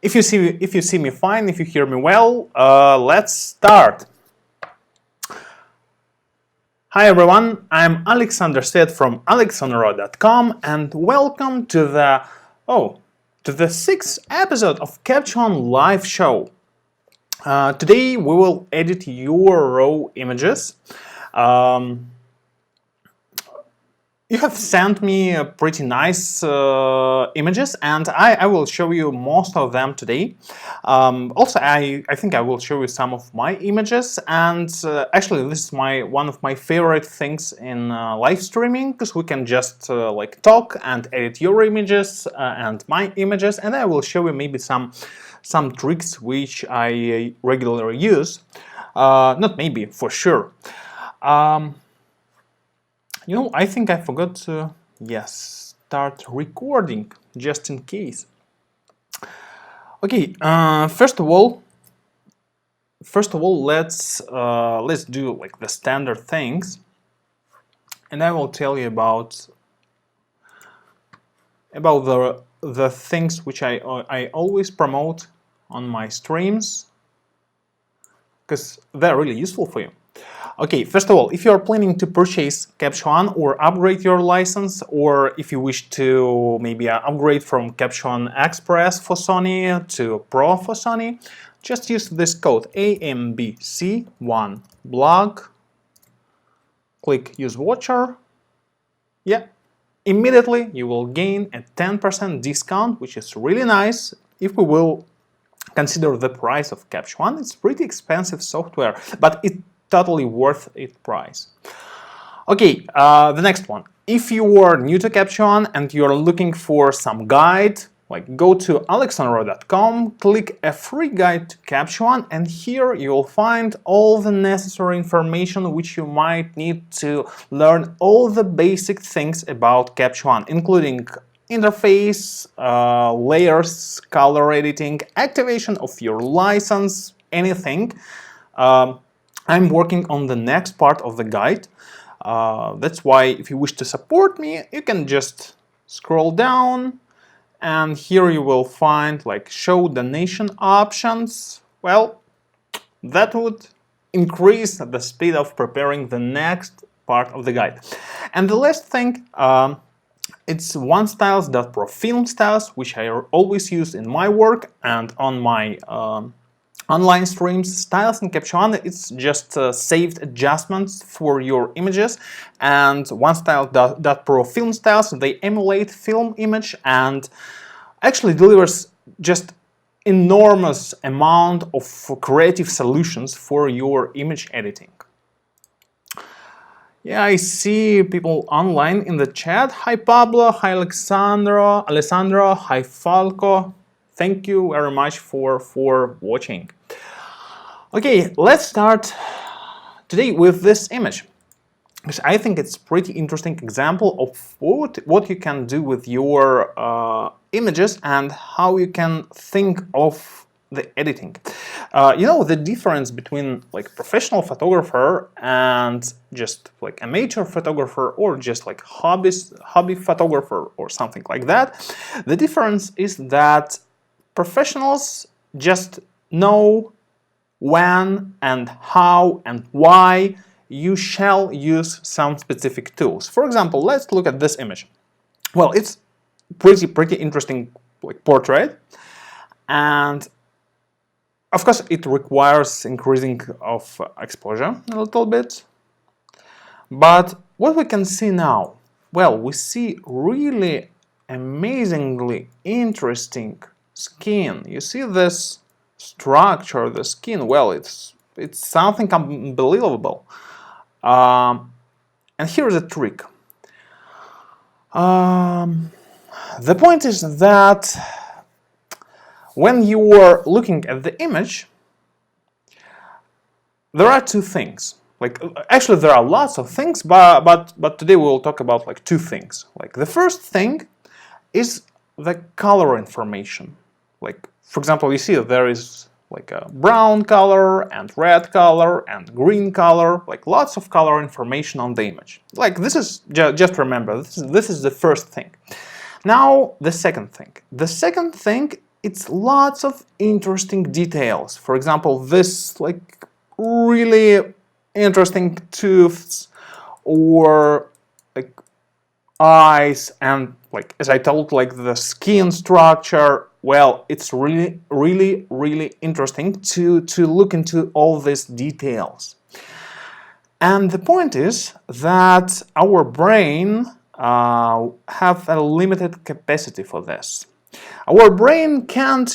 If you see me fine, if you hear me well, let's start. Hi everyone, I'm Alexander Stead from alexonro.com and welcome to the sixth episode of Capture One live show. Today we will edit your raw images. You have sent me pretty nice images, and I will show you most of them today. Also, I think I will show you some of my images, and actually this is one of my favorite things in live streaming, because we can just like talk and edit your images and my images, and I will show you maybe some tricks which I regularly use. Not maybe, for sure. I think I forgot to, start recording, just in case. Okay, first of all, let's do like the standard things, and I will tell you about the things which I always promote on my streams, because they're really useful for you. Okay, first of all, if you are planning to purchase Capture One or upgrade your license, or if you wish to maybe upgrade from Capture One Express for Sony to Pro for Sony, just use this code AMBC1blog, click Use Voucher. Yeah, immediately you will gain a 10% discount, which is really nice. If we will consider the price of Capture One, it's pretty expensive software, but it's totally worth its price. Okay, the next one. If you are new to Capture One and you're looking for some guide, like go to alexonro.com, click a free guide to Capture One, and here you'll find all the necessary information which you might need to learn all the basic things about Capture One, including interface, layers, color editing, activation of your license, anything. I'm working on the next part of the guide. That's why if you wish to support me, you can just scroll down, and here you will find like show donation options. Well, that would increase the speed of preparing the next part of the guide. And the last thing, it's onestyles.pro film styles, which I always use in my work and on my online streams. Styles in Capture One, it's just saved adjustments for your images, and OneStyle.pro film styles, they emulate film image and actually delivers just enormous amount of creative solutions for your image editing. Yeah, I see people online in the chat. Hi Pablo, hi Alessandro, hi Falco. Thank you very much for watching. Okay, let's start today with this image, because I think it's a pretty interesting example of what you can do with your images and how you can think of the editing. The difference between like professional photographer and just like amateur photographer, or just like hobby photographer or something like that. The difference is that professionals just know when and how and why you shall use some specific tools. For example, let's look at this image. Well, it's pretty interesting like portrait, and of course it requires increasing of exposure a little bit. But what we can see now, well, we see really amazingly interesting skin. You see this structure, the skin, well, it's something unbelievable. And here's a trick. The point is that when you are looking at the image, there are two things. Like, actually there are lots of things, but today we will talk about like two things. Like, the first thing is the color information. Like, for example, you see that there is like a brown color and red color and green color, like lots of color information on the image. Like, this is, just remember, this is the first thing. Now, the second thing. The second thing it's lots of interesting details. For example, this like really interesting tooths or like eyes, and like as I told, like the skin structure. Well, it's really interesting to look into all these details. And the point is that our brain have a limited capacity for this. Our brain can't,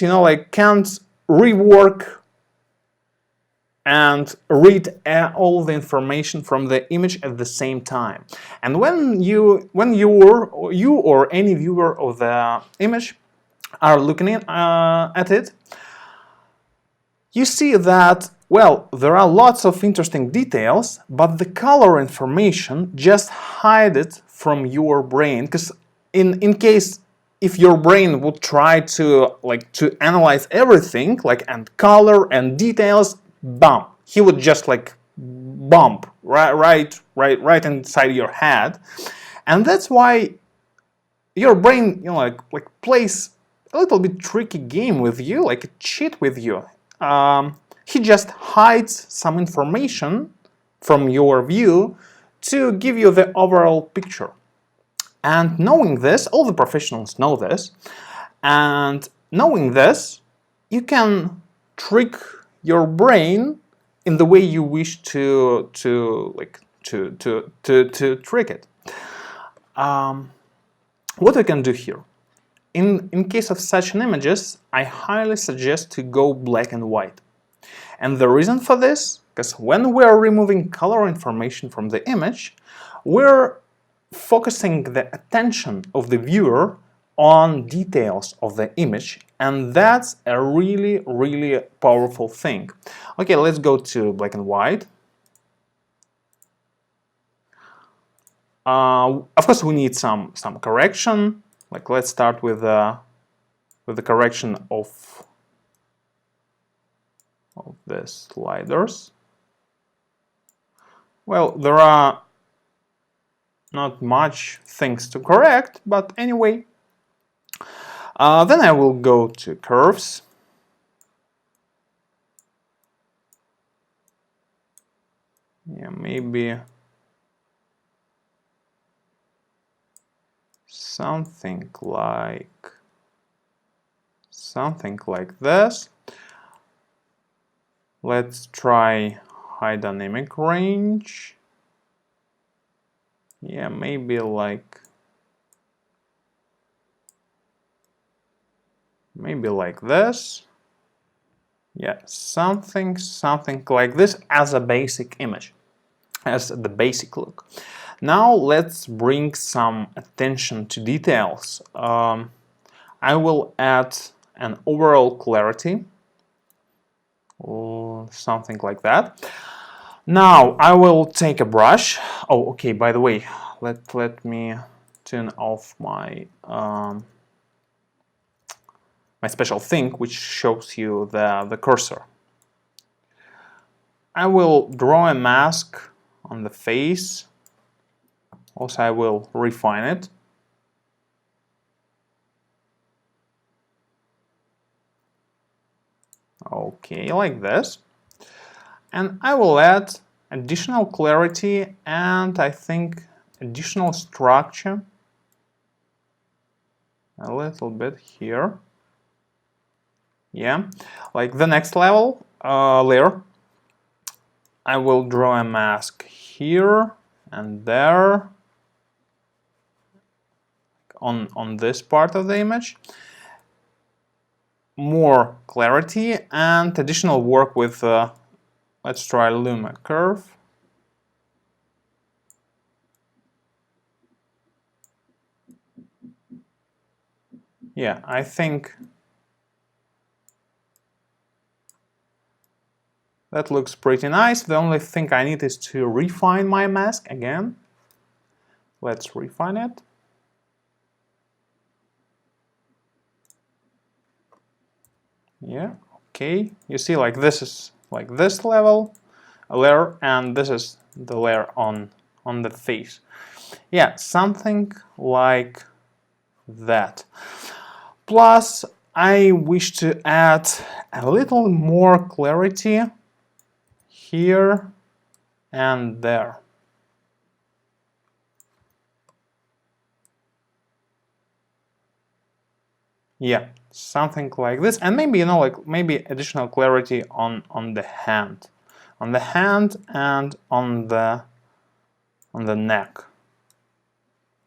can't rework and read all the information from the image at the same time. And when you or any viewer of the image are looking at it, you see that, well, there are lots of interesting details, but the color information just hide it from your brain. Because in case if your brain would try to analyze everything, and color and details, bam, he would just bump right inside your head. And that's why your brain plays a little bit tricky game with you, like a cheat with you. He just hides some information from your view to give you the overall picture. And knowing this, all the professionals know this, and knowing this, you can trick your brain in the way you wish to trick it. What we can do here? In case of such images, I highly suggest to go black and white. And the reason for this, because when we're removing color information from the image, we're focusing the attention of the viewer on details of the image, and that's a really powerful thing. Okay, let's go to black and white. Of course, we need some correction. Like, let's start with the correction of the sliders. Well, there are not much things to correct, but anyway. Then I will go to curves. Yeah, maybe something like this. Let's try high dynamic range. Yeah, maybe like this. Yeah, something like this as a basic image, as the basic look. Now let's bring some attention to details. I will add an overall clarity, or something like that. Now I will take a brush. Oh, okay, by the way, let me turn off my my special thing which shows you the cursor. I will draw a mask on the face. Also, I will refine it. Okay, like this. And I will add additional clarity and I think additional structure a little bit here. Yeah, like the next level layer, I will draw a mask here and there on this part of the image. More clarity and additional work with let's try Luma curve. Yeah, I think that looks pretty nice. The only thing I need is to refine my mask again. Let's refine it. Yeah, okay. You see, like this is like this level, a layer, and this is the layer on the face. Yeah, something like that. Plus, I wish to add a little more clarity here and there. Yeah, something like this, and maybe, you know, like maybe additional clarity on the hand, and on the neck.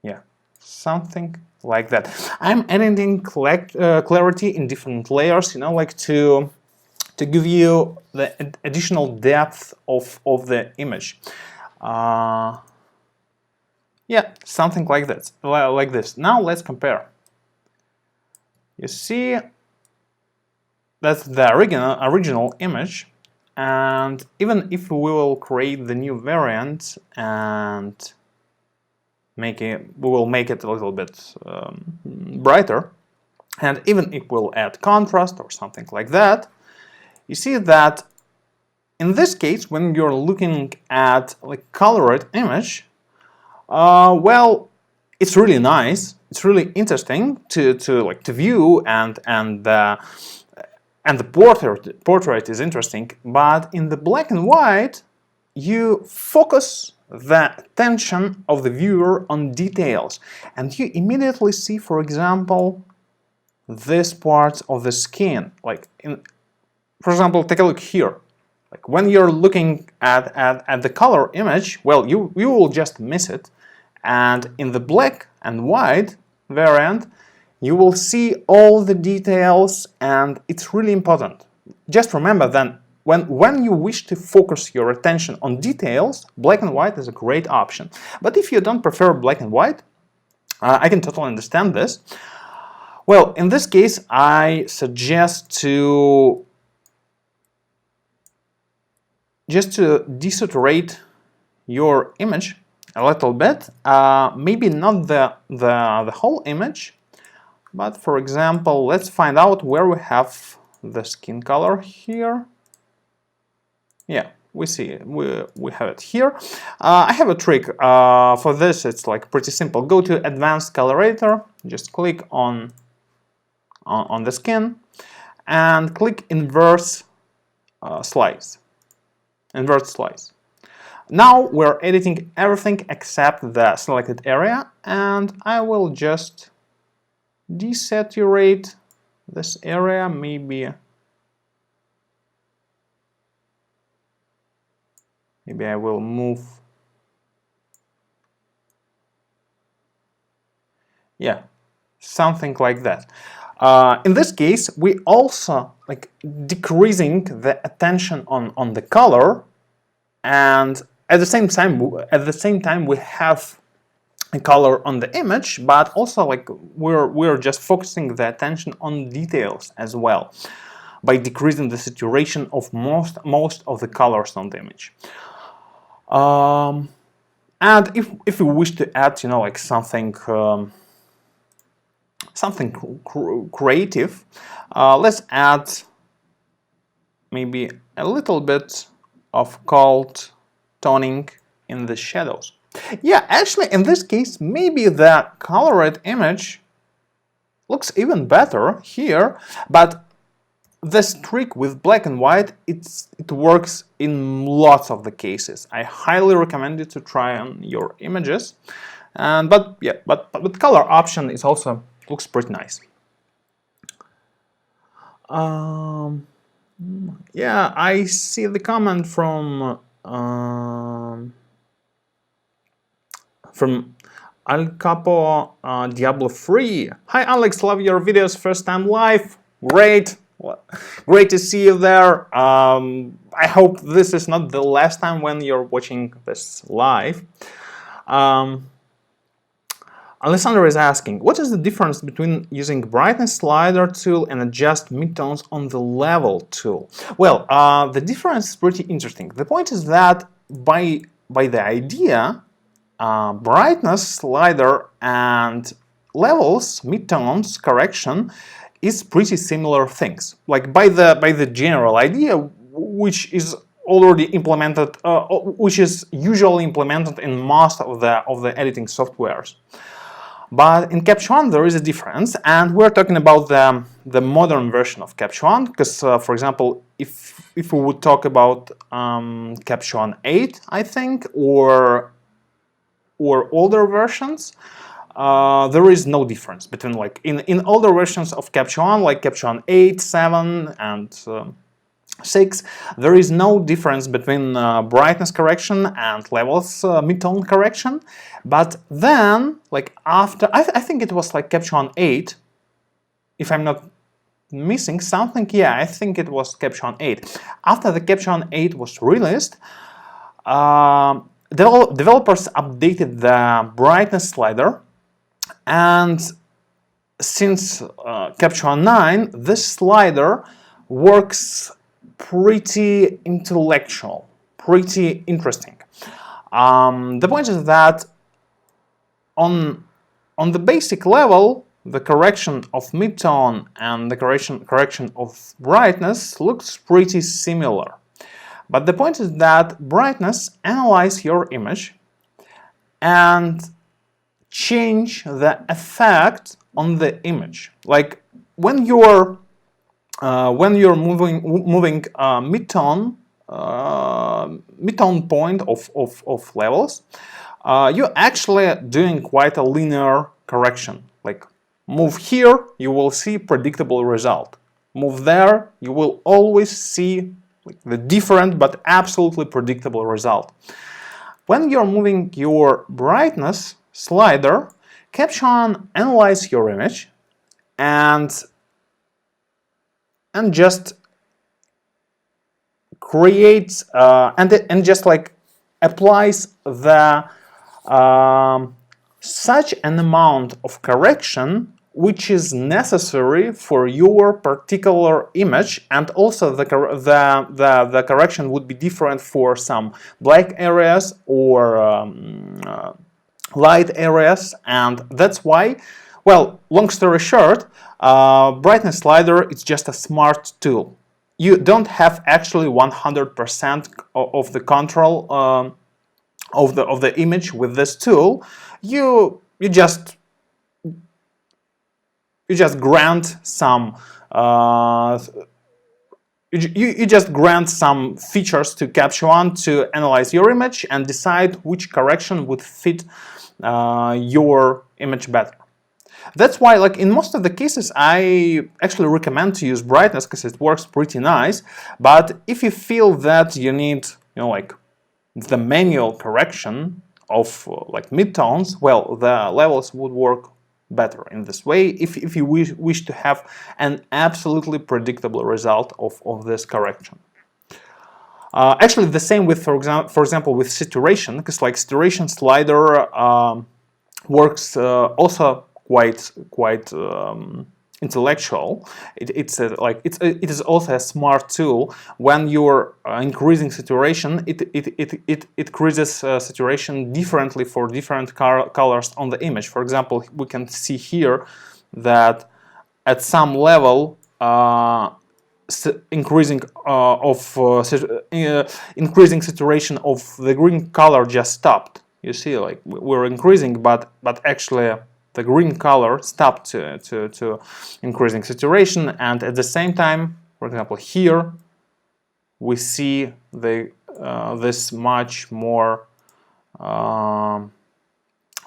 Yeah, something like that. I'm editing clarity in different layers, you know, like to give you the additional depth of the image. Yeah, something like that, like this. Now let's compare. You see, that's the original image, and even if we will create the new variant and we will make it a little bit brighter, and even if we'll add contrast or something like that, you see that in this case, when you're looking at like colored image, well, it's really nice. It's really interesting to view, and the portrait is interesting. But in the black and white, you focus the attention of the viewer on details, and you immediately see, for example, this part of the skin. Like for example, take a look here. Like when you're looking at the color image, well, you will just miss it. And in the black and white variant, you will see all the details, and it's really important. Just remember then, when you wish to focus your attention on details, black and white is a great option. But if you don't prefer black and white, I can totally understand this. Well, in this case, I suggest to desaturate your image a little bit, maybe not the whole image, but for example, let's find out where we have the skin color here. Yeah, we see it. We have it here. I have a trick for this. It's like pretty simple. Go to Advanced Colorator, just click on the skin, and click Invert Slice. Now we're editing everything except the selected area, and I will just desaturate this area. Maybe I will move. Yeah, something like that. In this case, we also like decreasing the attention on the color, and at the same time we have a color on the image, but also like we're just focusing the attention on details as well by decreasing the saturation of most of the colors on the image. And if we wish to add, you know, like something creative, let's add maybe a little bit of cold toning in the shadows. Yeah, actually, in this case, maybe the colored image looks even better here, but this trick with black and white, it works in lots of the cases. I highly recommend you to try on your images, but color option is also looks pretty nice. Yeah, I see the comment from Al Capo Diablo 3. Hi Alex, love your videos, first time live. Great, great to see you there. I hope this is not the last time when you're watching this live. Alessandro is asking, what is the difference between using brightness slider tool and adjust midtones on the level tool? Well, the difference is pretty interesting. The point is that by the idea, brightness slider and levels, midtones correction is pretty similar things. Like by the general idea, which is already implemented, which is usually implemented in most of the editing softwares. But in Capture One there is a difference, and we're talking about the modern version of Capture One, because for example, if we would talk about Capture One 8, I think, or older versions, there is no difference between, like, in older versions of Capture One, like Capture One 8, 7, and 6, there is no difference between brightness correction and levels mid-tone correction. But then, like, after, I think it was like Capture One 8, if I'm not missing something, yeah, I think it was Capture One 8. After the Capture One 8 was released, developers updated the brightness slider, and since Capture One 9, this slider works pretty intellectual, pretty interesting. The point is that on the basic level, the correction of midtone and the correction of brightness looks pretty similar. But the point is that brightness analyzes your image and change the effect on the image. Like when you're moving midtone point of levels, you're actually doing quite a linear correction. Like, move here, you will see predictable result. Move there, you will always see, like, the different but absolutely predictable result. When you're moving your brightness slider, Capture One analyzes your image and just creates and just like applies the such an amount of correction which is necessary for your particular image, and also the correction would be different for some black areas or light areas, and that's why, well, long story short, brightness slider is just a smart tool. You don't have actually 100% of the control of the image with this tool. You just grant some you just grant some features to Capture One to analyze your image and decide which correction would fit your image better. That's why, like, in most of the cases, I actually recommend to use brightness because it works pretty nice. But if you feel that you need, like, the manual correction of like midtones, well, the levels would work better in this way if you wish to have an absolutely predictable result of this correction. Actually, the same with, for example, with saturation, because like saturation slider works also quite intellectual. It is also a smart tool. When you're increasing saturation, it increases saturation differently for different colors on the image. For example, we can see here that at some level increasing saturation of the green color just stopped. You see, like, we're increasing, but actually the green color stopped to increasing saturation, and at the same time, for example, here we see this much more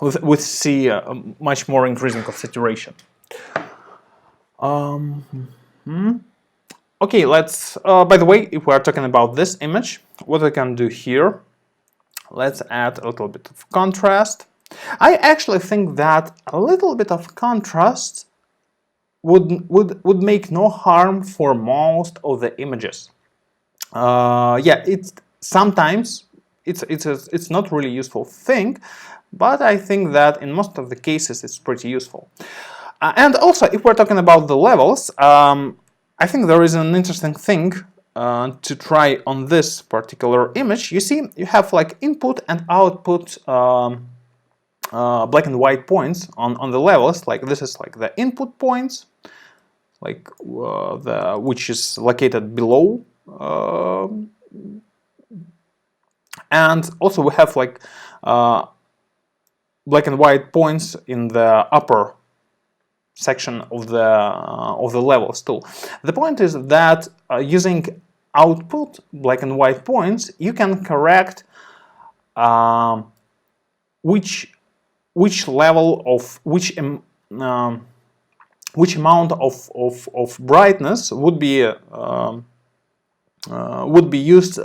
we see much more increasing of saturation. Okay, let's. By the way, if we are talking about this image, what we can do here? Let's add a little bit of contrast. I actually think that a little bit of contrast would make no harm for most of the images. Yeah, sometimes it's not really useful thing, but I think that in most of the cases it's pretty useful. And also, if we're talking about the levels, I think there is an interesting thing to try on this particular image. You see, you have like input and output black and white points on the levels. Like, this is like the input points, like which is located below, and also we have like black and white points in the upper section of the levels tool. The point is that using output black and white points, you can correct which level of which amount of brightness would be used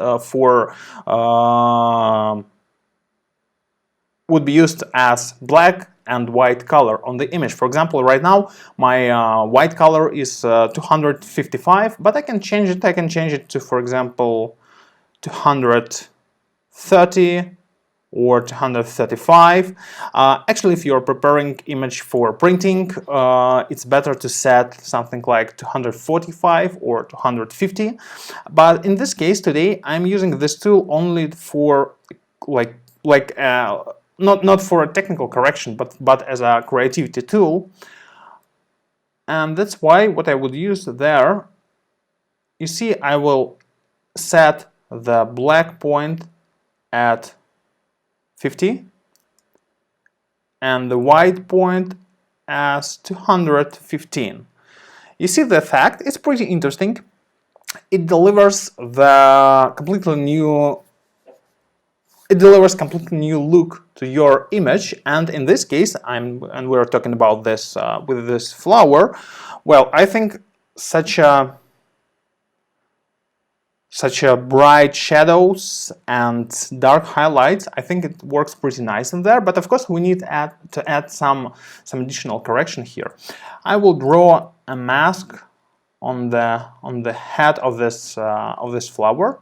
would be used as black and white color on the image. For example, right now my white color is 255, but I can change it. I can change it to, for example, 230 or 235. Actually, if you're preparing image for printing, it's better to set something like 245 or 250. But in this case today, I'm using this tool only for not for a technical correction, but as a creativity tool. And that's why what I would use there, you see, I will set the black point at 50 and the white point as 215. You see the effect? It's pretty interesting. It delivers the completely new look to your image, and in this case, we're talking about this with this flower. Well, I think such a bright shadows and dark highlights, I think it works pretty nice in there. But of course, we need to add some additional correction here. I will draw a mask on the head of this flower.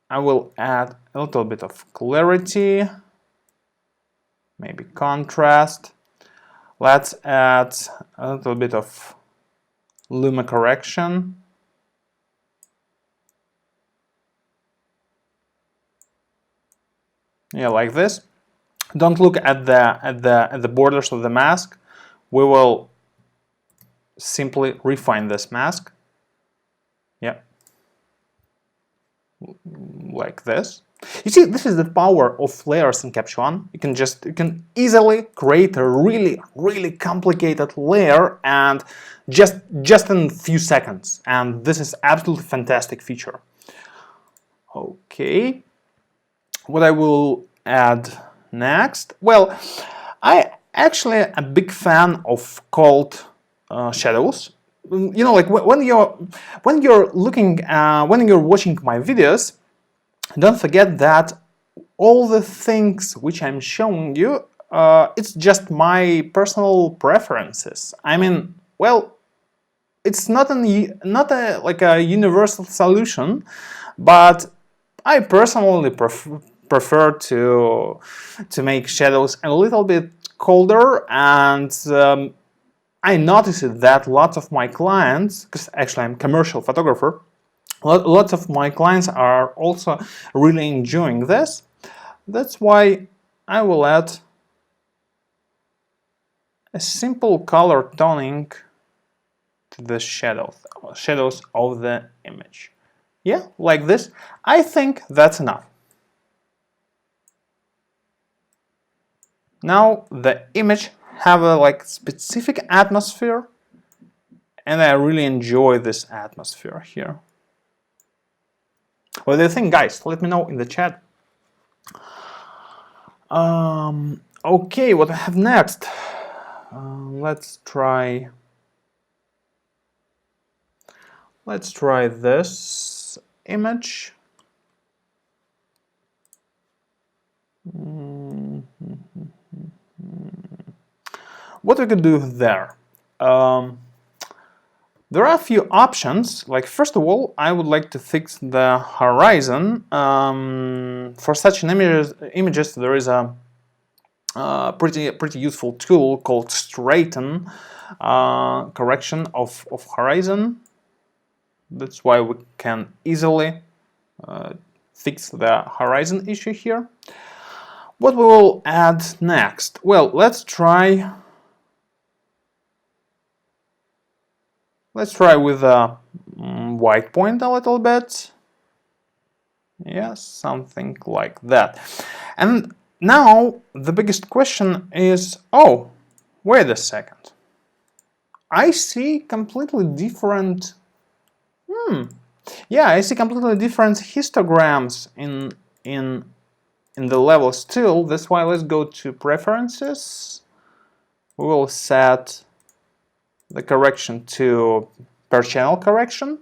I will add a little bit of clarity, maybe contrast. Let's add a little bit of luma correction. Yeah, like this. Don't look at the borders of the mask. We will simply refine this mask. Yeah. Like this. You see, this is the power of layers in Capture One. You can easily create a really complicated layer and just in a few seconds. And this is absolutely fantastic feature. Okay. What I will add next? Well, I actually a big fan of cold shadows. You know, like when you're watching my videos, don't forget that all the things which I'm showing you, it's just my personal preferences. I mean, well, it's not a universal solution, but I personally prefer to make shadows a little bit colder, and I noticed that lots of my clients, because actually I'm a commercial photographer, lots of my clients are also really enjoying this. That's why I will add a simple color toning to the shadows of the image. Yeah, like this. I think that's enough. Now the image have a specific atmosphere, and I really enjoy this atmosphere here. What do you think, guys? Let me know in the chat. Okay, what I have next? Let's try this image. What we could do there? There are a few options. Like, first of all, I would like to fix the horizon. For such an images, there is a pretty useful tool called Straighten, correction of horizon. That's why we can easily fix the horizon issue here. What we will add next? Well, let's try with a white point a little bit. Yes, something like that. And Now the biggest question is, oh, wait a second. I see completely different. Yeah, I see completely different histograms in the levels too. That's why let's go to preferences. We will set the correction to per channel correction.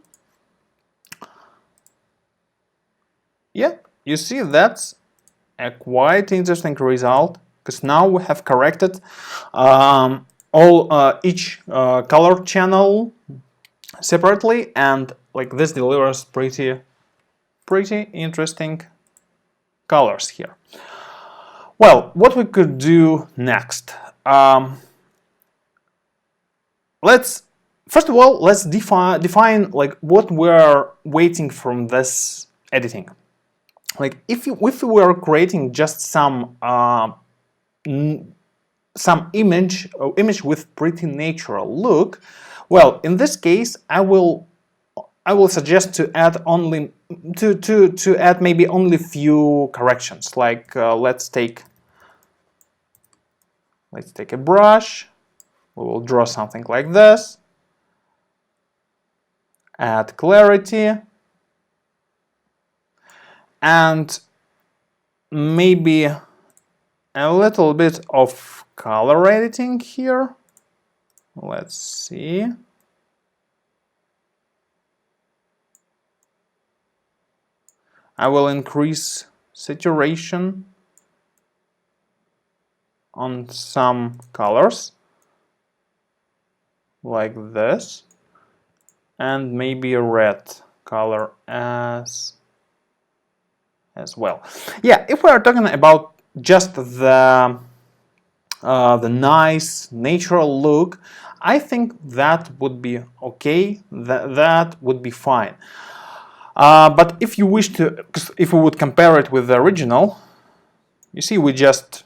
Yeah, you see that's a quite interesting result, because now we have corrected each color channel separately, and like this delivers pretty interesting colors here. Well, what we could do next? Let's first of all let's define like what we're waiting from this editing. Like if we were creating just some image with pretty natural look, well, in this case I will suggest to add only to add maybe only few corrections. Like let's take a brush. We will draw something like this. Add clarity and maybe a little bit of color editing here. Let's see. I will increase saturation on some colors like this, and maybe a red color as well. Yeah, if we are talking about just the nice natural look, I think that would be okay. That would be fine. But if you wish to, if we would compare it with the original, you see we just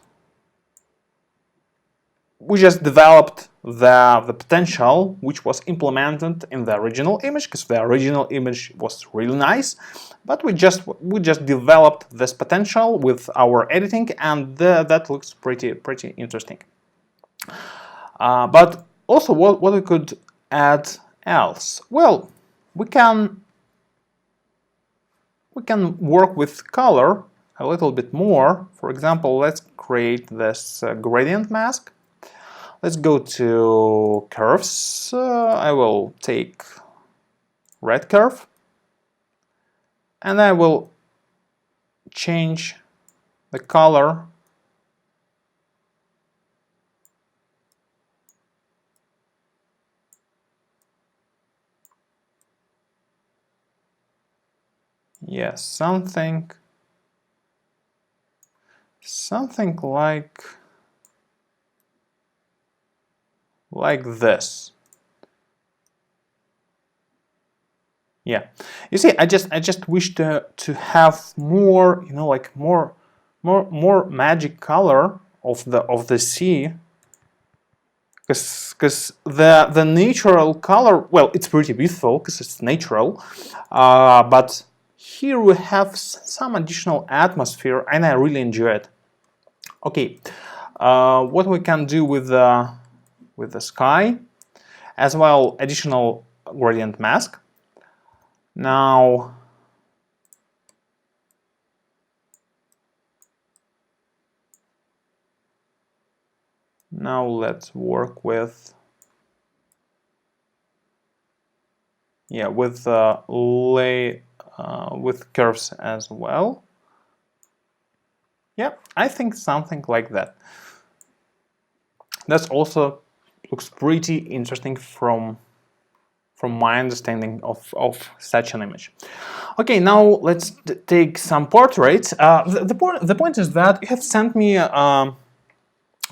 developed the potential which was implemented in the original image, because the original image was really nice, but we just developed this potential with our editing, and that looks pretty interesting. But also, what we could add else? Well, we can work with color a little bit more. For example, let's create this gradient mask. Let's go to curves. I will take red curve, and I will change the color yes, something like this. Yeah, you see, I just wish to have more, you know, like more magic color of the sea, because the natural color, well, it's pretty beautiful because it's natural, but here we have some additional atmosphere, and I really enjoy it. Okay, what we can do with the sky as well, additional gradient mask. Now let's work with with curves as well. Yeah, I think something like that. That also looks pretty interesting from my understanding of such an image. Okay, now let's take some portraits. The point is that you have sent me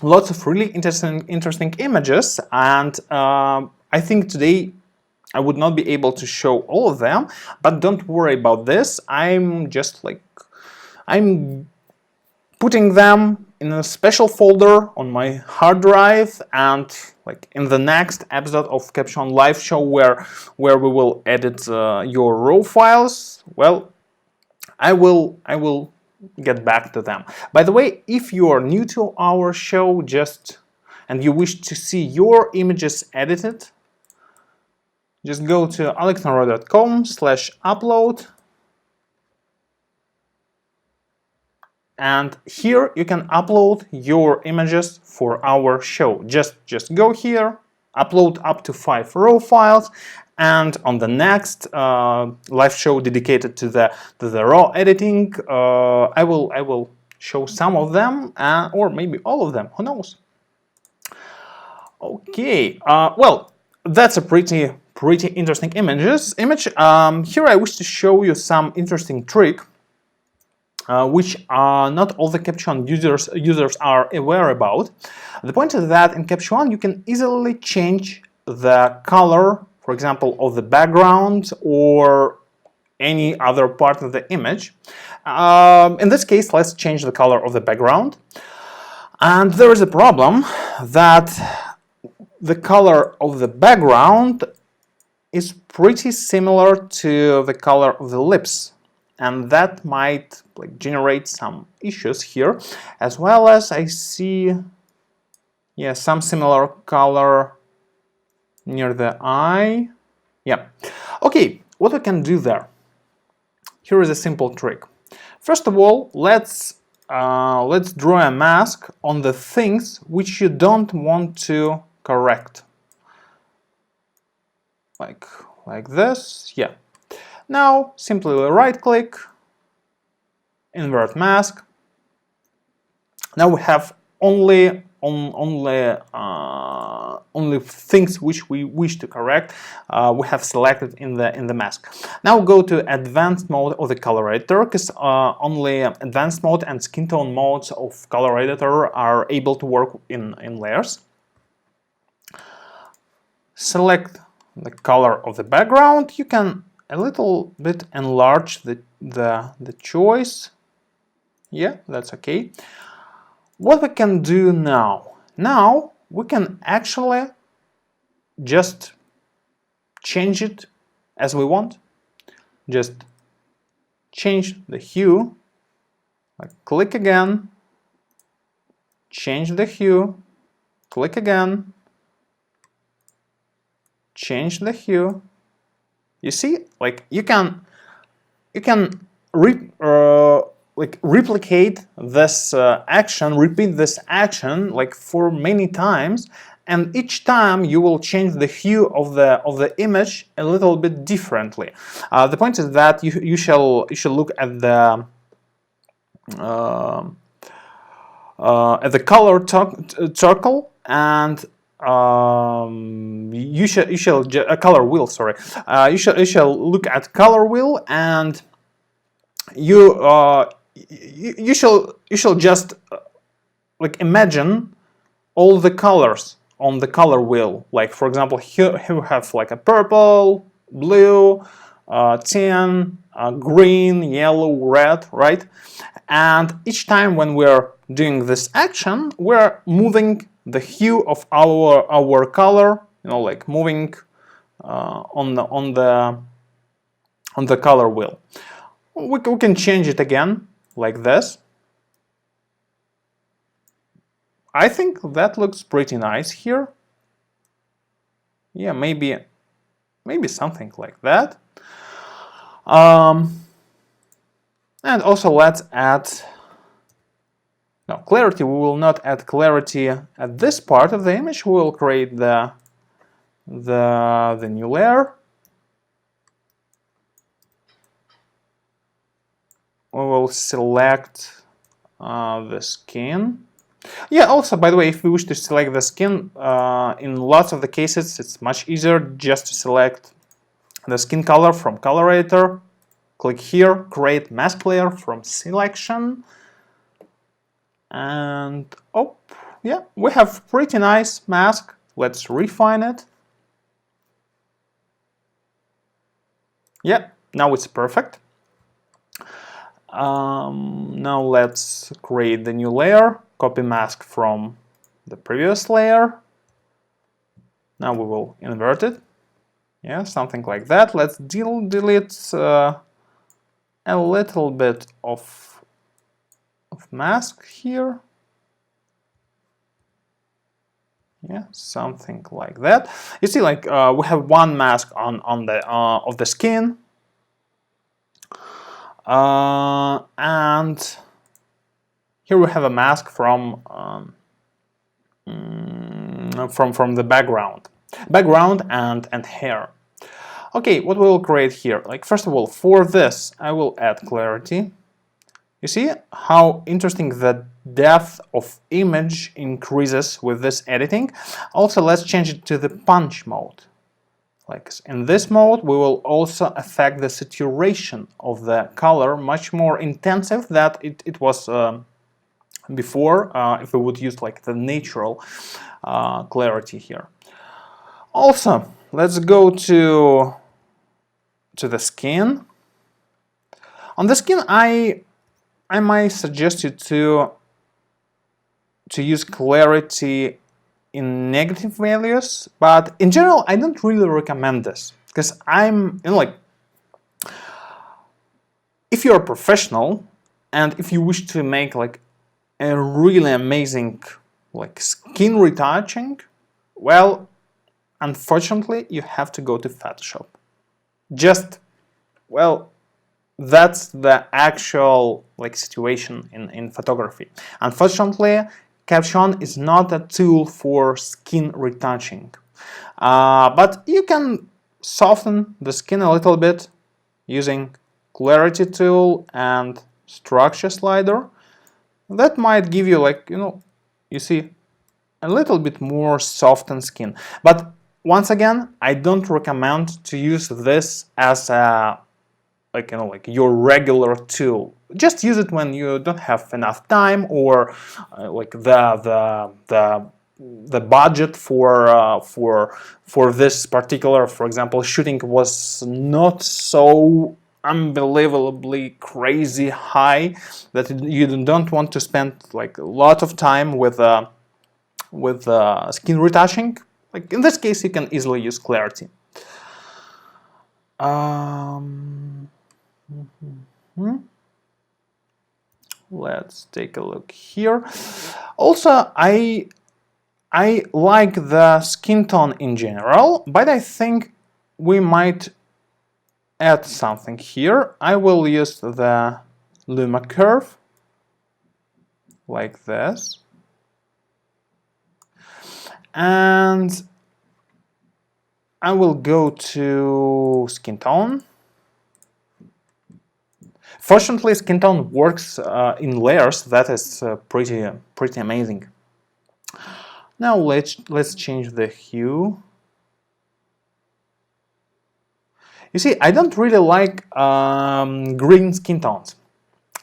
lots of really interesting images, and I think today I would not be able to show all of them, but don't worry about this. I'm putting them in a special folder on my hard drive, and like in the next episode of Caption Live Show, where we will edit your raw files, well, I will get back to them. By the way, if you are new to our show and you wish to see your images edited, just go to alexnaro.com/upload, and here you can upload your images for our show. Just go here, upload up to 5 raw files, and on the next live show dedicated to the raw editing, I will show some of them, or maybe all of them. Who knows? Okay. Well, that's a pretty interesting image. Here I wish to show you some interesting trick, which not all the Capture One users are aware about. The point is that in Capture One you can easily change the color, for example, of the background or any other part of the image. In this case, let's change the color of the background. And there is a problem that the color of the background is pretty similar to the color of the lips, and that might generate some issues here, as well as I see some similar color near the eye. Okay, what we can do there? Here is a simple trick. First of all, let's draw a mask on the things which you don't want to correct, like this. Now simply right click, invert mask. Now we have only things which we wish to correct. We have selected in the mask. Now go to advanced mode of the color editor, because only advanced mode and skin tone modes of color editor are able to work in layers. Select the color of the background. You can a little bit enlarge the choice. That's okay. What we can do now? Now we can actually just change it as we want. Just change the hue. Click again. Change the hue. Click again. Change the hue. You see, you can replicate this action, repeat this action for many times, and each time you will change the hue of the image a little bit differently. The point is that you shall look at the color circle, and you shall color wheel. Sorry, you shall look at color wheel, and you shall just imagine all the colors on the color wheel. For example, here you have a purple, blue, tan, green, yellow, red, right? And each time when we're doing this action, we're moving the hue of our color, moving on the color wheel. We can change it again like this. I think that looks pretty nice here. Maybe something like that. And also let's add clarity. We will not add clarity at this part of the image. We will create the new layer. We will select the skin. Also, by the way, if we wish to select the skin, in lots of the cases it's much easier just to select the skin color from color editor. Click here, create mask layer from selection, and we have pretty nice mask. Let's refine it. Now it's perfect. Now let's create the new layer, copy mask from the previous layer. Now we will invert it. Something like that. Let's delete a little bit of of mask here. Yeah, something like that. You see, like we have one mask on the of the skin, and here we have a mask from from the background and hair. Okay, what we will create here? Like first of all, for this, I will add clarity. You see how interesting the depth of image increases with this editing. Also, let's change it to the punch mode. Like in this mode, we will also affect the saturation of the color much more intensive than it was before, if we would use like the natural clarity here. Also, let's go to the skin. On the skin, I might suggest you to use clarity in negative values, but in general, I don't really recommend this because I'm like, if you're a professional and if you wish to make like a really amazing like skin retouching, well, unfortunately, you have to go to Photoshop. Just, well, that's the actual like situation in photography. Unfortunately, Caption is not a tool for skin retouching, but you can soften the skin a little bit using clarity tool and structure slider. That might give you like, you see, a little bit more softened skin. But once again, I don't recommend to use this as a like your regular tool. Just use it when you don't have enough time or like the budget for this particular, for example, shooting was not so unbelievably crazy high that you don't want to spend like a lot of time with skin retouching. Like in this case, you can easily use clarity. Let's take a look here. Also, I like the skin tone in general, but I think we might add something here. I will use the Luma curve like this, and I will go to skin tone. Fortunately, skin tone works in layers. That is pretty amazing. Now let's change the hue. You see, I don't really like green skin tones.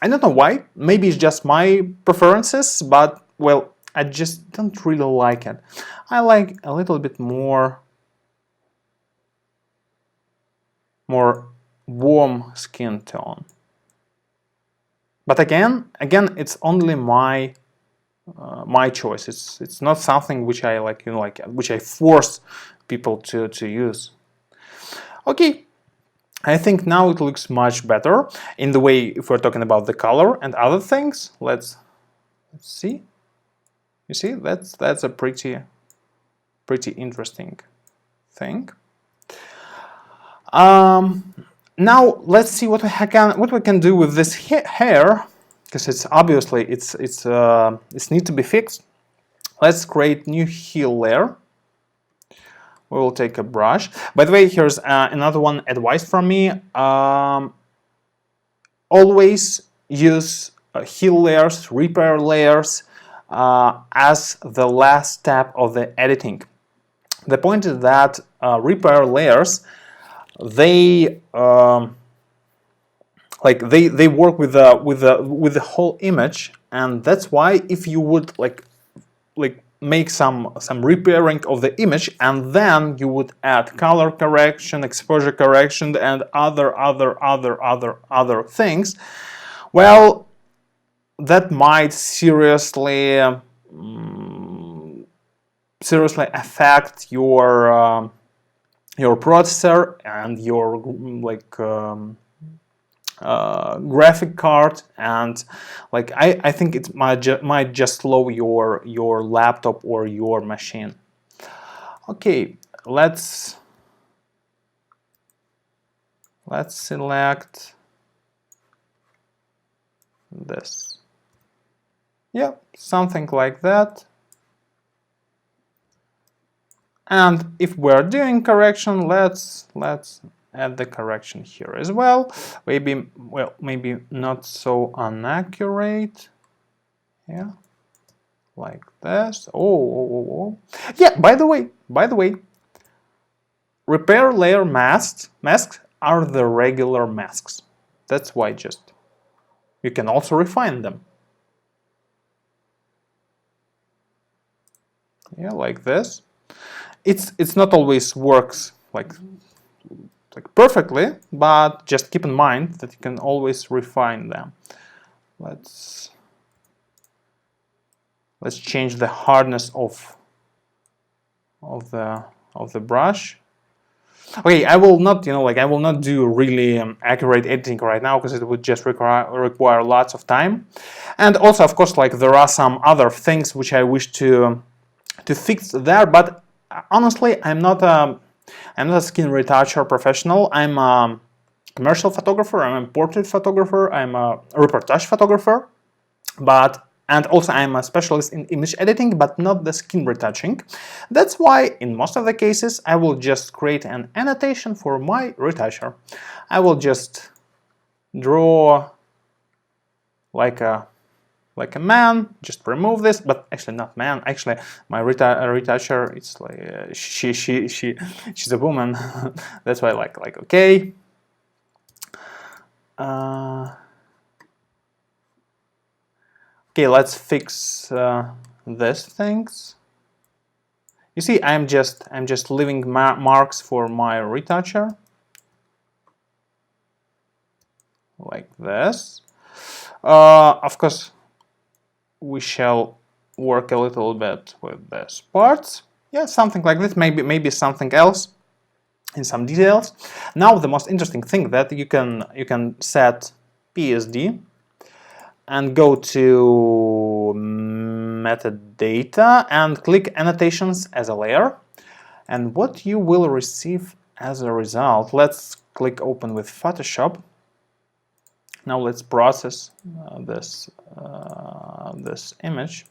I don't know why. Maybe it's just my preferences, but well, I just don't really like it. I like a little bit more warm skin tone. But again, it's only my choice. It's not something which I like, which I force people to use. Okay, I think now it looks much better in the way if we're talking about the color and other things. Let's see. You see, that's a pretty interesting thing. Now let's see what we can do with this hair, because it's obviously it's need to be fixed. Let's create new heel layer. We will take a brush. By the way, here's another one advice from me. Always use heel layers, repair layers as the last step of the editing. The point is that repair layers, they they work with the whole image, and that's why if you would like make some repairing of the image and then you would add color correction, exposure correction, and other things, well, that might seriously affect your processor and your graphic card, and like I think it might just slow your laptop or your machine. Okay, let's select this. Yeah, something like that. And if we're doing correction, let's add the correction here as well. Maybe, well, maybe not so inaccurate. Yeah, like this. Oh. Yeah, by the way, repair layer masks are the regular masks. That's why just you can also refine them. Yeah, like this. It's not always works like perfectly, but just keep in mind that you can always refine them. Let's change the hardness of the brush. Okay, I will not, I will not do really accurate editing right now because it would just require lots of time. And also, of course, like there are some other things which I wish to fix there, but honestly, I'm not a skin retoucher professional. I'm a commercial photographer, I'm a portrait photographer, I'm a reportage photographer, and also I'm a specialist in image editing, but not the skin retouching. That's why in most of the cases I will just create an annotation for my retoucher. I will just draw like a man, just remove this, but actually not man, actually my retoucher, it's like she's a woman. That's why like okay. Okay, let's fix these things. You see, I'm just leaving marks for my retoucher, like this. Of course, we shall work a little bit with these parts. Yeah, something like this. Maybe something else in some details. Now, the most interesting thing that you can set PSD and go to metadata and click annotations as a layer, and what you will receive as a result. Let's click open with Photoshop. Now let's process this image.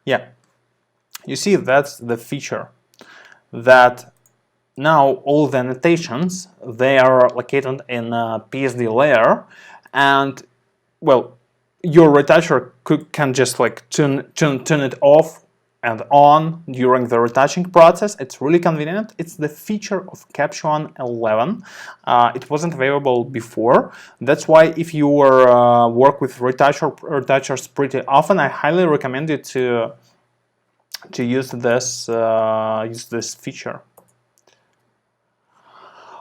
Yeah, you see that's the feature, that now all the annotations, they are located in a PSD layer, and well, your retoucher can just like turn it off and on during the retouching process. It's really convenient. It's the feature of Caption 11. It wasn't available before. That's why if you work with retouchers pretty often, I highly recommend you to use this feature.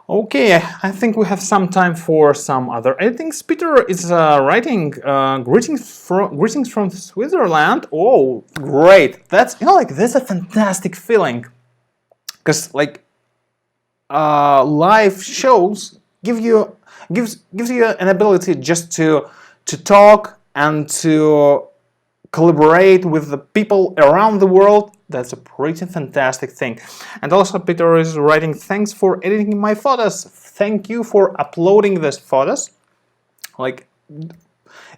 Okay, I think we have some time for some other editings. Peter is writing greetings from Switzerland. Oh, great! That's that's a fantastic feeling, because live shows gives you an ability just to talk and to collaborate with the people around the world. That's a pretty fantastic thing. And also Peter is writing, thanks for editing my photos. Thank you for uploading these photos. Like,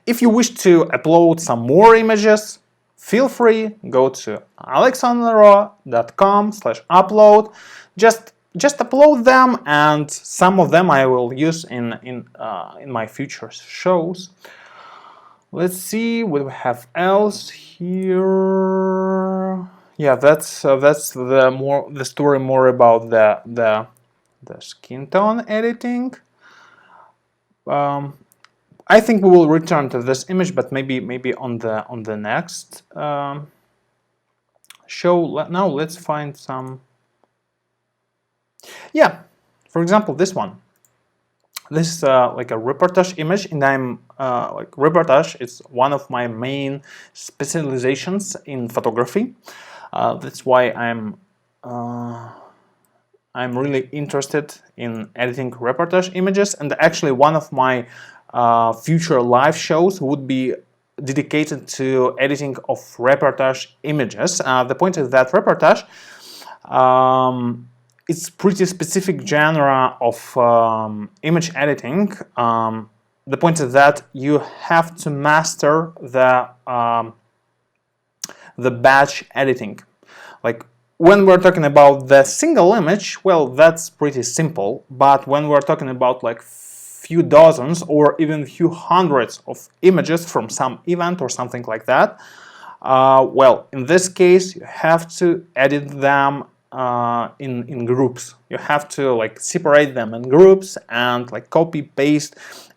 if you wish to upload some more images, feel free, go to alexandro.com/upload. Just upload them, and some of them I will use in my future shows. Let's see what we have else here. Yeah, that's the story more about the skin tone editing. I think we will return to this image, but maybe on the next show. Now let's find some. Yeah, for example, this one. This is like a reportage image, and I'm reportage is one of my main specializations in photography. That's why I'm I'm really interested in editing reportage images, and actually one of my future live shows would be dedicated to editing of reportage images. The point is that reportage it's pretty specific genre of image editing. The point is that you have to master the batch editing. Like when we're talking about the single image, well, that's pretty simple. But when we're talking about like few dozens or even few hundreds of images from some event or something like that, well, in this case, you have to edit them in groups. You have to like separate them in groups and like copy paste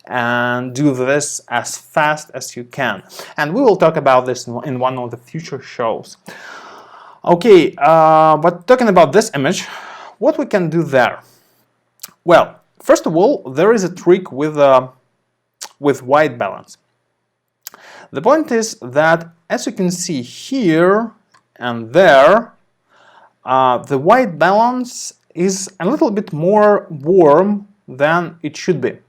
and do this as fast as you can. And we will talk about this in one of the future shows. Okay, but talking about this image, what we can do there? Well, first of all, there is a trick with white balance. The point is that, as you can see here and there, the white balance is a little bit more warm than it should be.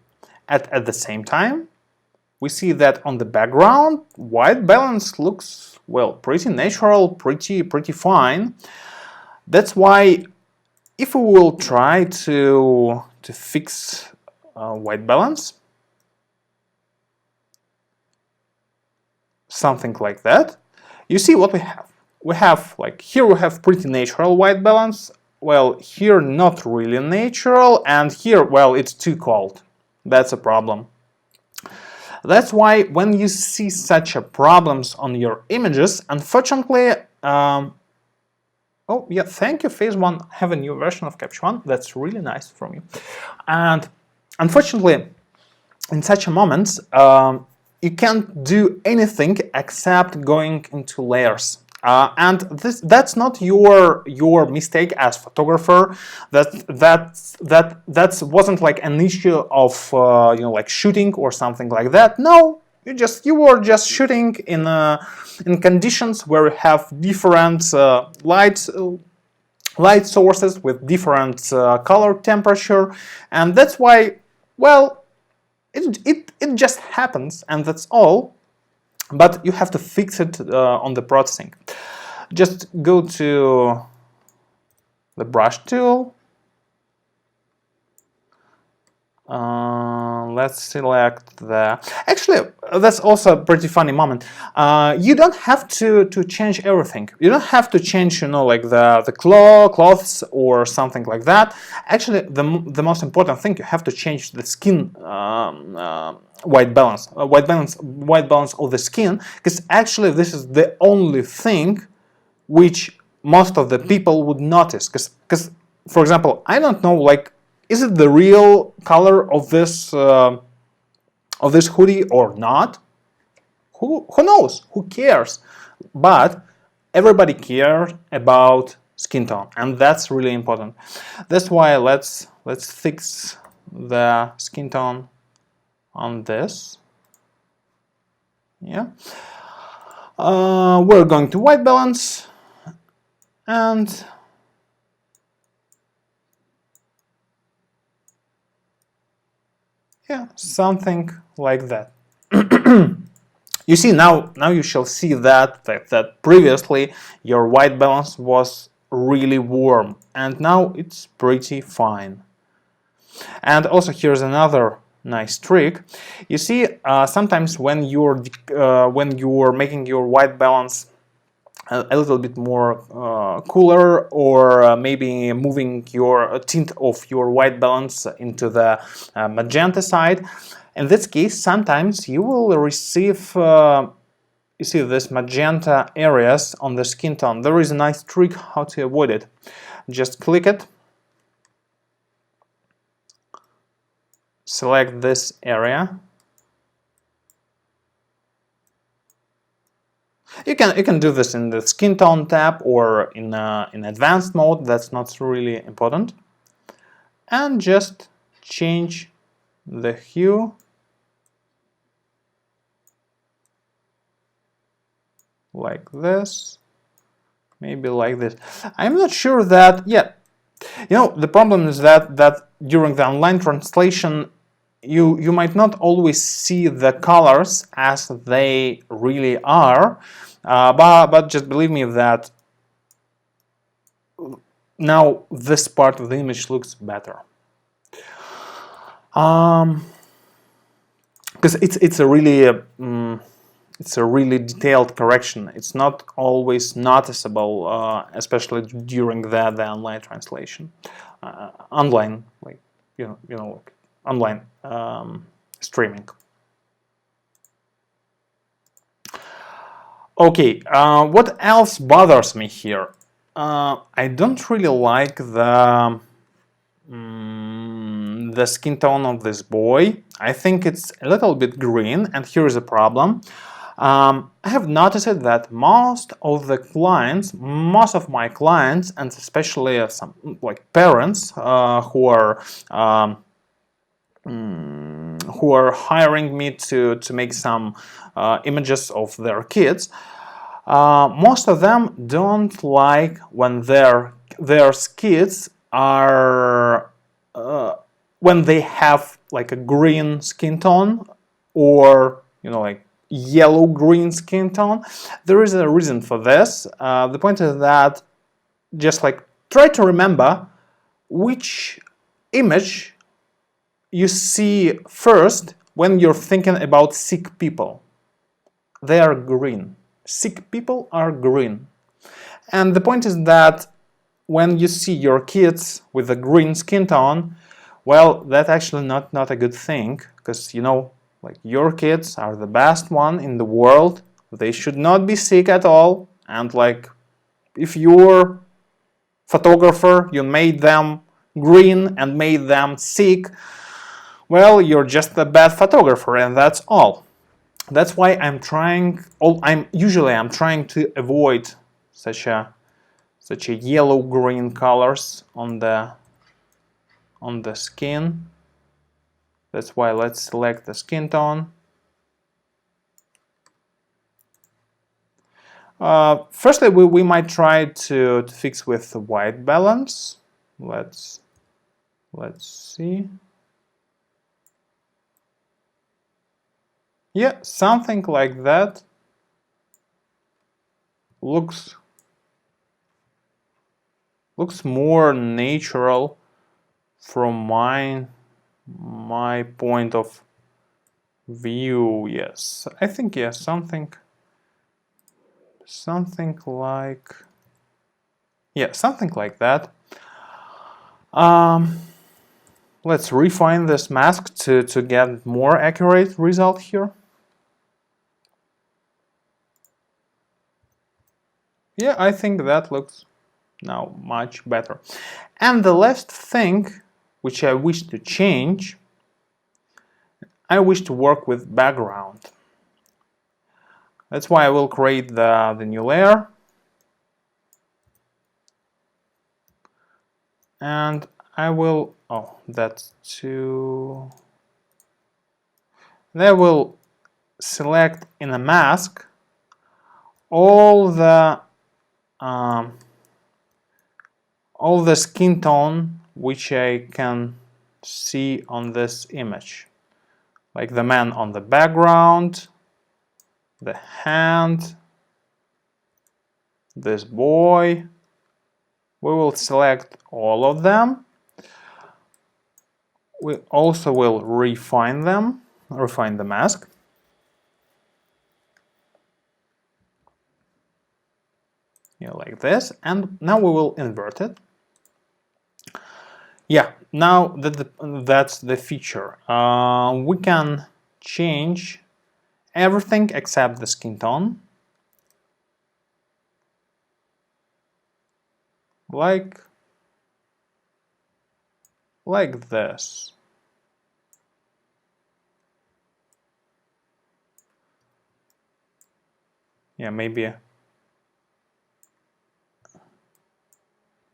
At the same time, we see that on the background, white balance looks, well, pretty natural, pretty fine. That's why if we will try to fix white balance, something like that, you see what we have. We have, like, here we have pretty natural white balance, well, here not really natural, and here, well, it's too cold. That's a problem. That's why when you see such problems on your images, unfortunately, oh yeah, thank you, Phase 1, have a new version of Capture One, that's really nice from you. And unfortunately, in such a moments, you can't do anything except going into layers. And that's not your mistake as photographer. That wasn't like an issue of you know, like shooting or something like that. No, you were just shooting in conditions where you have different light sources with different color temperature, and that's why, well, it just happens, and that's all. But you have to fix it on the processing. Just go to the brush tool. Let's select the... Actually, that's also a pretty funny moment. You don't have to change everything. You don't have to change, you know, like the clothes or something like that. Actually, the most important thing, you have to change the skin white balance of the skin, because actually this is the only thing which most of the people would notice. Because for example, I don't know, like, is it the real color of this hoodie or not? Who knows? Who cares? But everybody cares about skin tone, and that's really important. That's why let's fix the skin tone on this. Yeah. We're going to white balance and yeah, something like that. You see, now you shall see that previously your white balance was really warm, and now it's pretty fine. And also here's another nice trick. You see, sometimes when you're making your white balance a little bit more cooler, or maybe moving your tint of your white balance into the magenta side, in this case, sometimes you will receive you see this magenta areas on the skin tone. There is a nice trick how to avoid it. Just click it, select this area. You can do this in the skin tone tab or in advanced mode. That's not really important. And just change the hue like this. maybe like this. I'm not sure that, yeah, you know, the problem is that during the online translation, you might not always see the colors as they really are, but just believe me that now this part of the image looks better. Because it's a really detailed correction. It's not always noticeable, especially during the online translation, online, like like online streaming. Okay, what else bothers me here? I don't really like the skin tone of this boy. I think it's a little bit green, and here's a problem. I have noticed that most of my clients, and especially some like parents who are hiring me to make some images of their kids, most of them don't like when their kids are when they have like a green skin tone, or like yellow green skin tone. There is a reason for this. The point is that just like try to remember which image you see first when you're thinking about sick people. They are green. Sick people are green. And the point is that when you see your kids with a green skin tone, well, that's actually not a good thing, because like your kids are the best one in the world. They should not be sick at all. And like if you're photographer, you made them green and made them sick, well, you're just a bad photographer, and that's all. That's why I'm trying to avoid such a yellow green colors on the skin. That's why let's select the skin tone. Firstly, we might try to fix with the white balance. Let's see. Yeah, something like that looks more natural from my point of view. Yes, I think yes, something like, yeah, something like that. Let's refine this mask to get more accurate result here. Yeah, I think that looks now much better. And the last thing which I wish to change, I wish to work with background. That's why I will create the new layer. And I will, that's too... And I will select in a mask all the skin tone which I can see on this image, like the man on the background, the hand, this boy. We will select all of them. We also will refine the mask. Yeah, like this, and now we will invert it. Yeah, now that's the feature. We can change everything except the skin tone, like this. Yeah, maybe.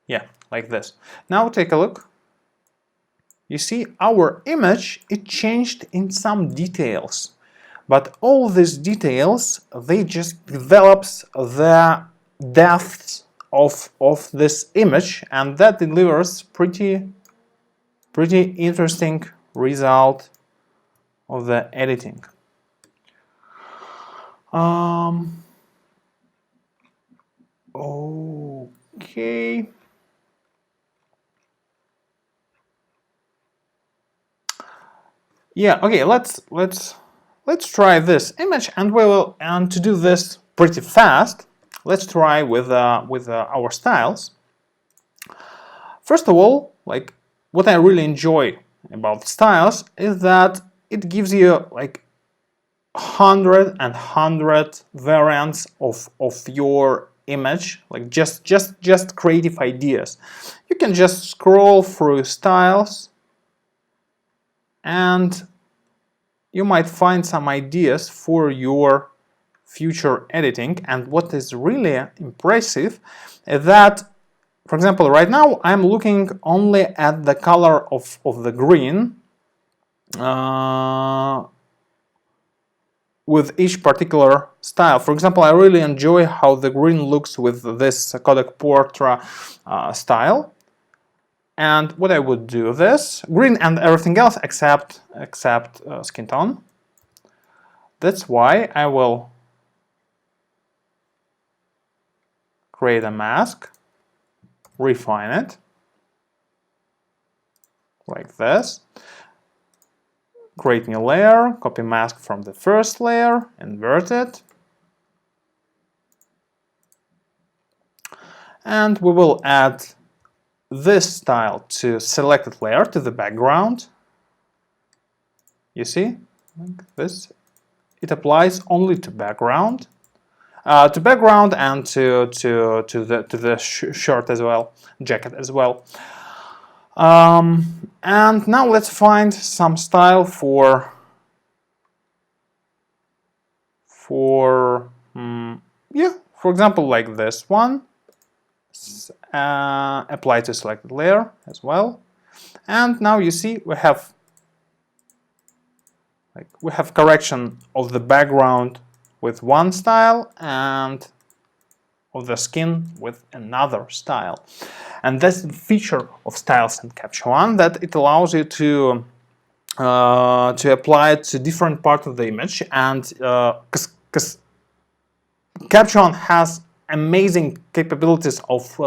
Yeah, like this. Now take a look. You see, our image, it changed in some details, but all these details, they just develops the depths of this image, and that delivers pretty interesting result of the editing. Okay. Yeah. Okay. Let's try this image, and to do this pretty fast, let's try with our styles. First of all, like, what I really enjoy about styles is that it gives you like 100 variants of your image, like just creative ideas. You can just scroll through styles and you might find some ideas for your future editing. And what is really impressive is that, for example, right now I'm looking only at the color of the green with each particular style. For example, I really enjoy how the green looks with this Kodak Portra style. And what I would do this green and everything else except skin tone. That's why I will create a mask, refine it like this, create new layer, copy mask from the first layer, invert it, and we will add this style to selected layer, to the background. You see, like this. It applies only to background, and to the shirt as well, jacket as well. And now let's find some style for example, like this one. Apply to selected layer as well. And now you see we have correction of the background with one style and of the skin with another style. And that's the feature of Styles and Capture One, that it allows you to apply it to different parts of the image. And because Capture One has amazing capabilities of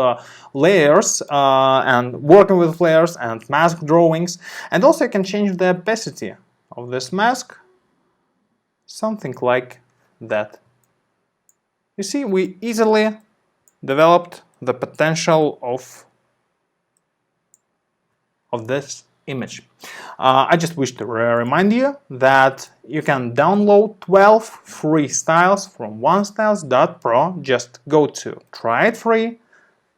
layers and working with layers and mask drawings, and also you can change the opacity of this mask, something like that. You see, we easily developed the potential of this image. I just wish to remind you that you can download 12 free styles from onestyles.pro. Just go to Try It Free,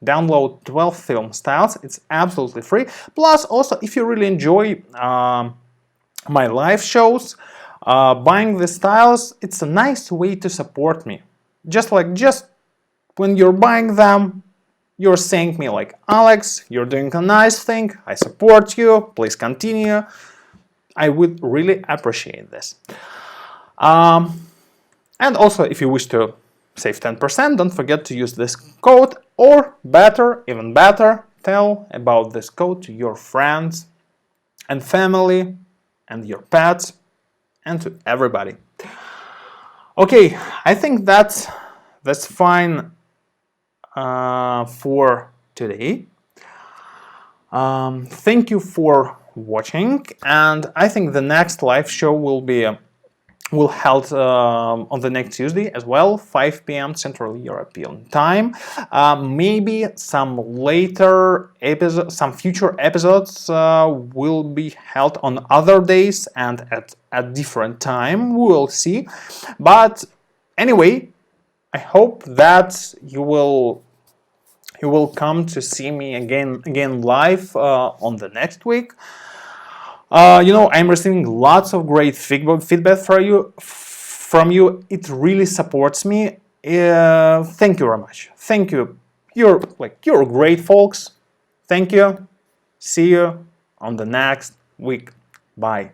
download 12 film styles. It's absolutely free. Plus, also, if you really enjoy my live shows, buying the styles, it's a nice way to support me. Just when you're buying them, you're saying me like, Alex, you're doing a nice thing, I support you, please continue. I would really appreciate this. And also, if you wish to save 10%, don't forget to use this code, or better, even better, tell about this code to your friends and family and your pets and to everybody. Okay, I think that's fine for today. Thank you for watching, and I think the next live show will held on the next Tuesday as well, 5 p.m. Central European Time. Maybe some later episodes, some future episodes will be held on other days and at a different time. We will see. But anyway, I hope that you will come to see me again live on the next week. I'm receiving lots of great feedback from you. It really supports me. Thank you very much. Thank you. You're great folks. Thank you. See you on the next week. Bye.